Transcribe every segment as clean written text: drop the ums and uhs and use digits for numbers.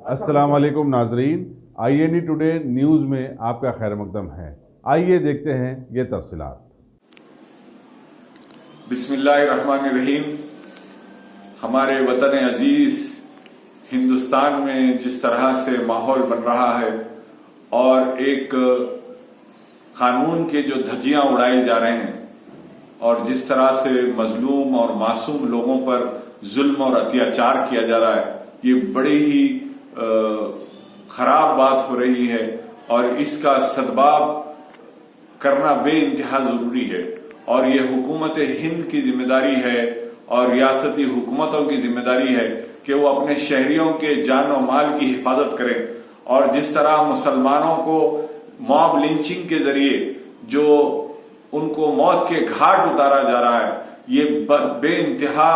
अस्सलाम वालेकुम नाजरीन, INE टुडे न्यूज़ में आपका खैर मकदम है। आइए देखते हैं ये तफसीलात। बिस्मिल्लाहिर्रहमानिर्रहीम। हमारे वतन अजीज हिंदुस्तान में जिस तरह से माहौल बन रहा है और एक कानून के जो धज्जियां उड़ाए जा रहे हैं और जिस तरह से मजलूम और मासूम लोगों पर जुल्म और अत्याचार किया जा रहा है, ये बड़ी ही खराब बात हो रही है और इसका सद्भाव करना बेइंतहा जरूरी है। और ये हुकूमत हिंद की जिम्मेदारी है और रियासती हुकूमतों की जिम्मेदारी है कि वो अपने शहरियों के जान और माल की हिफाजत करें। और जिस तरह मुसलमानों को मॉब लिंचिंग के जरिए जो उनको मौत के घाट उतारा जा रहा है, ये बेइंतहा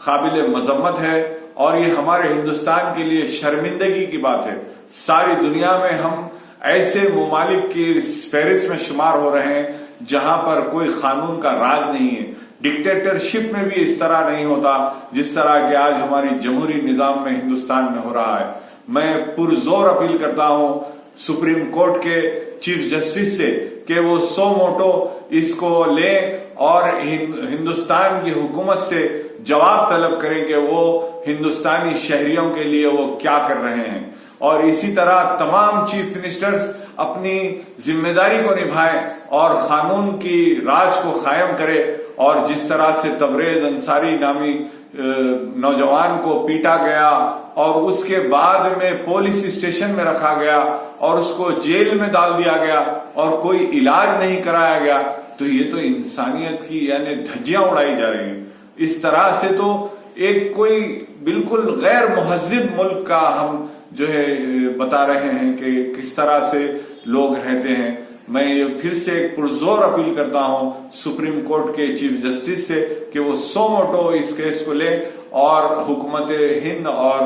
काबिल मजम्मत है और ये हमारे हिंदुस्तान के लिए शर्मिंदगी की बात है। सारी दुनिया में हम ऐसे ममालिक की फहरिस्त में शुमार हो रहे हैं जहां पर कोई कानून का राज नहीं है। डिक्टेटरशिप में भी इस तरह नहीं होता जिस तरह के आज हमारी जमहूरी निजाम में हिंदुस्तान में हो रहा है। मैं पुरजोर अपील करता हूं सुप्रीम कोर्ट के चीफ जस्टिस से कि वो सो मोटो इसको लें और हिंदुस्तान की हुकूमत से जवाब तलब करें कि वो हिंदुस्तानी शहरियों के लिए वो क्या कर रहे हैं। और इसी तरह तमाम चीफ मिनिस्टर्स अपनी जिम्मेदारी को निभाएं और कानून की राज को कायम करें। और जिस तरह से तबरेज अंसारी नामी नौजवान को पीटा गया और उसके बाद में पुलिस स्टेशन में रखा गया और उसको जेल में डाल दिया गया और कोई इलाज नहीं कराया गया, तो ये तो इंसानियत की यानी धज्जियां उड़ाई जा रही हैं। इस तरह से तो एक कोई बिल्कुल गैर मुहज्जिब मुल्क का हम जो है बता रहे हैं कि किस तरह से लोग रहते हैं। मैं ये फिर से एक पुरजोर अपील करता हूं सुप्रीम कोर्ट के चीफ जस्टिस से कि वो सो मोटो इस केस को लें और हुकूमत हिंद और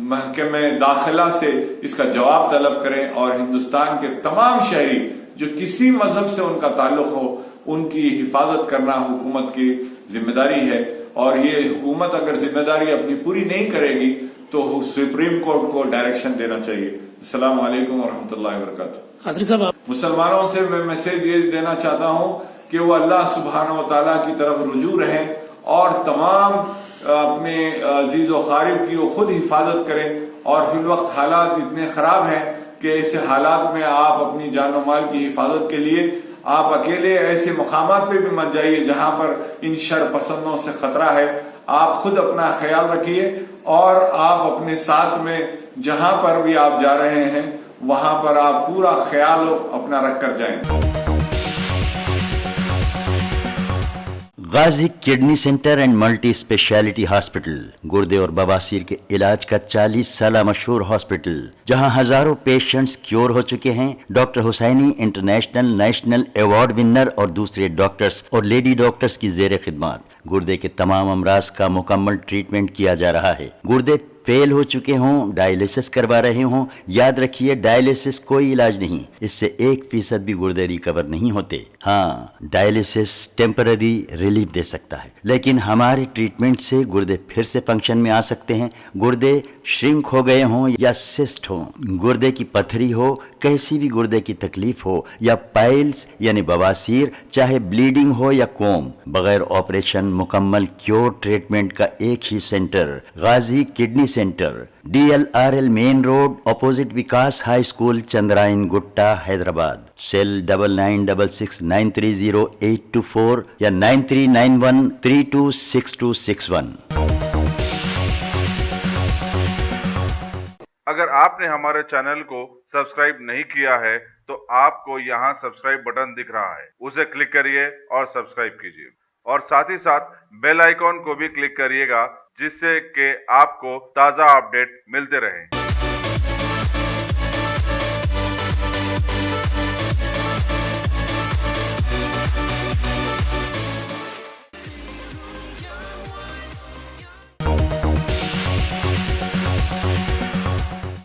महकमे दाखिला से इसका जवाब तलब करें और हिंदुस्तान के तमाम शहरी जो किसी मजहब से उनका ताल्लुक हो उनकी हिफाजत करना हुकूमत की जिम्मेदारी है। और ये हुकूमत अगर जिम्मेदारी अपनी पूरी नहीं करेगी तो सुप्रीम कोर्ट को डायरेक्शन देना चाहिए। अस्सलाम वालेकुम वरहमतुल्लाहि वबरकातुहू। मुसलमानों से मैं मैसेज ये देना चाहता हूँ कि वो अल्लाह सुब्हानहू व तआला की तरफ रुजू रहें और तमाम अपने अजीज व खारिब की वो खुद हिफाजत करें। और फिर वक्त हालात इतने खराब हैं कि ऐसे हालात में आप अपनी जान और माल की हिफाजत के लिए आप अकेले ऐसे मकामात पे भी मत जाइए जहां पर इन शर पसंदों से खतरा है। आप खुद अपना ख्याल रखिए और आप अपने साथ में जहां पर भी आप जा रहे हैं वहां पर आप पूरा ख्याल अपना रख कर जाएं। Ghazi kidney centre and multi speciality hospital गुर्दे और बवासीर के इलाज का 40 साल मशहूर हॉस्पिटल जहां हजारों पेशेंट्स क्योर हो चुके हैं। Doctor Husaini international national award winner और दूसरे डॉक्टर्स और लेडी डॉक्टर्स की जेर खिदमत गुर्दे के तमाम अमराज का मुकम्मल ट्रीटमेंट किया जा रहा है। गुर्दे फेल हो चुके हों, डायलिसिस करवा रहे हों, याद रखिए डायलिसिस कोई इलाज नहीं, इससे 1% भी गुर्दे रिकवर नहीं होते। हाँ, डायलिसिस टेम्पररी रिलीफ दे सकता है, लेकिन हमारे ट्रीटमेंट से गुर्दे फिर से फंक्शन में आ सकते हैं। गुर्दे श्रिंक हो गए हों या सिस्ट हो, गुर्दे की पथरी हो, कैसी भी गुर्दे की तकलीफ हो या पाइल्स यानी बवासीर, चाहे ब्लीडिंग हो या कोम, बगैर ऑपरेशन मुकम्मल क्योर ट्रीटमेंट का एक ही centre Ghazi kidney centre, DLRL main road opposite Vikas high school, Chandrayan Gutta, Hyderabad. Cell 9966930824 या 9391326261। अगर आपने हमारे चैनल को सब्सक्राइब नहीं किया है तो आपको यहाँ सब्सक्राइब बटन दिख रहा है, उसे क्लिक करिए और सब्सक्राइब कीजिए और साथ ही साथ बेल आइकॉन को भी क्लिक करिएगा जिससे कि आपको ताज़ा अपडेट मिलते रहें।